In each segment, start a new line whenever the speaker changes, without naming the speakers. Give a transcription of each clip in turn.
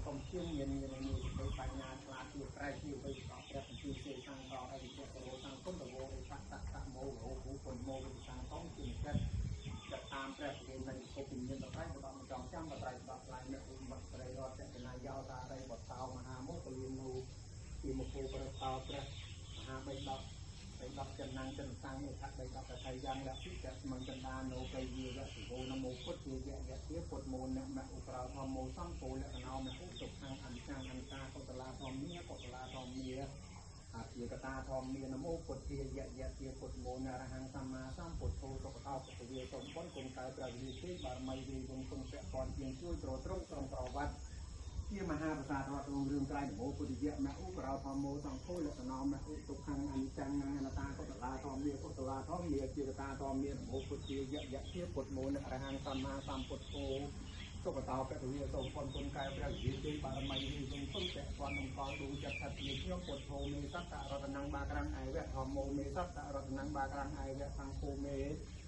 សុំជាមានទៅបញ្ញាឆ្លាតជាប្រែជាទៅអត់ព្រះជាសេខាងដល់អរិយៈរោសាំគុណរវោឯកតតមោរោគូគុណមោវិសាផងជាចិត្តចាត់តាមព្រះវិញ្ញាណពុទ្ធវិញ្ញាណប្រែបដមកចំចាំបត្រៃបដឡាយនៅឧបត្រត្រៃរតចេតនាយោតារៃបតោមហាមោគលីនូពីមកោប្រតោព្រះមហាបៃដកបៃដកចំណាំងចិនសាំងនេះថាបៃដកតែយ៉ាងលក្ខិតស្មងចន្ទានោកៃយាយៈសិវោនមោពុទ្ធជាយៈយៈជាពុទ្ធមោអ្នកមឧក្រោធម្មោសំពោលក្ខណោមឧសុខាងអញ្ចាំងអន្តាកុសលាធម្មាកុសលាធម្មាអាជាកតាធម្មានមោពុទ្ធជាយៈយៈជាពុទ្ធមោនរហង្គសម្មាសម្ពុទ្ធោសុខតោពុទ្ធវិសុំបុណ្យគុំកើតព្រះវិនិច្ឆ័យបារមីវិវងគុំពពន់ជាជួយត្រត្រង់ត្រង់ប្រវត្តិជាមហាប្រសាទរដ្ឋក្នុងរឿងត្រៃនមោពុទ្ធយៈមឧក្រោធម្មោសង្ឃោលក្ខណោមឧសុខាងអញ្ចាំងអនតាកុសលាធម្មាកុសលាធម្មាជាកតាធម្មានមោពុទ្ធជាយៈយៈជាពុទ្ធមោនរហង្គសម្មាសម្ពុទ្ធោសុខតោព្រះវិសុំបុណ្យគុំកើតព្រះវិនិច្ឆ័យបារមីវិវងគុំពពន់នឹងកលដួងចិត្តថាជាខ្ញុំពុទ្ធោមេសត្តរតនំបាក្រាំងឯវៈធម្មោមេសត្តរតនំបាក្រាំងឯវៈសង្ឃោមេ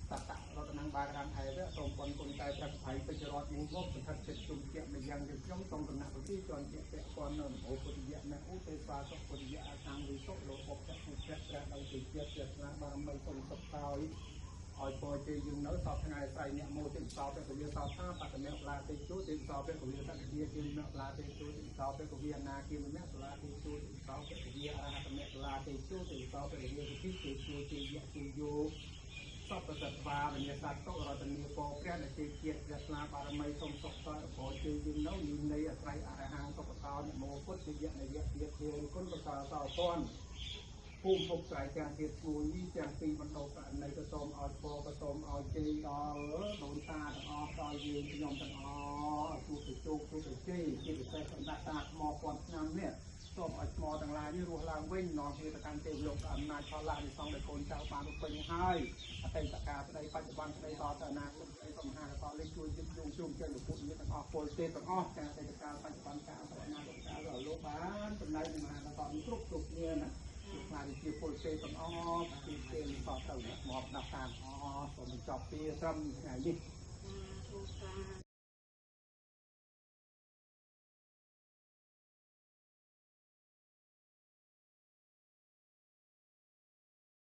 សត្តរតនំបាក្រាំងឯវៈសូមបុណ្យគុំកើតព្រះភ័យពេជ្ររតមុខមកសង្ឃិតចិត្តជុំជាម្យ៉ាងយើងខ្ញុំសូមគណៈប្រជាជនជាពពន់នៅមោពុទ្ធយៈនៅឧទេស្វាសុពុទ្ធយៈអសាងវិសុលោកបុព្វពុទ្ធព្រះដោយជាជាស្នាបារមីសូមសុខតោឲ្យពរជ័យយើងនៅសពថ្ងៃស្រីអ្នកមោទិសោព្រះកវិសោថាបតមេឡាទេជូទិសោព្រះកវិសតជាជាមេឡាទេជូទិសោព្រះកវិណាគិមមេឡាទេជូទិសោព្រះកវិអរហតមេឡាទេជូទិសោព្រះកវិទិទេជូជាយៈជាយោសពសត្វាវិញ្ញាសតុរតនីពោព្រះនៃជាតិព្រះស្នាបារមីសូមសុខសោពរជ័យយើងនៅនិនៃអស្រ័យអរហង្គសុខតោនមោពុទ្ធជាយៈនៃយៈជាធានគុណប្រសើរសោពន់ភូមិភពស្រ័យទាំងទៀតឈ្មោះនេះទាំងពីរបណ្ដោករណីក៏សូមឲ្យពរក៏សូមឲ្យជ័យដល់ដូនតាទាំងអស់ដល់យើងខ្ញុំទាំងអស់ជួបទៅជោគជួបទៅជ័យជាពិសេសសម្ដេចតាថ្មពាន់ឆ្នាំនេះសូមឲ្យថ្មទាំងឡាយនេះរស់ឡើងវិញនាំគ្នាទៅកាន់ទេវលោកអំណាចផលឡានិសង្ឃដែលកូនចៅបានពេញហើយអតីតកាលស្ដីបច្ចុប្បន្នស្ដីតទៅអនាគតស្ដីទៅមហាកតលេជួយជិតជុំជុំចិត្តលោកពុទ្ធនេះទាំងអស់ពលទេទាំងអស់ការអតីតកាលបច្ចុប្បន្នកាលអនាគតកាលដល់លោកបានចំណែកមហាកតនេះគ្រប់គ្នាណាខ្លាចជាពលទេទាំងអស់ពីទេសតទៅមកដាក់តាមអស់សូមបញ្ចប់ពីត្រឹមថ្ងៃនេះ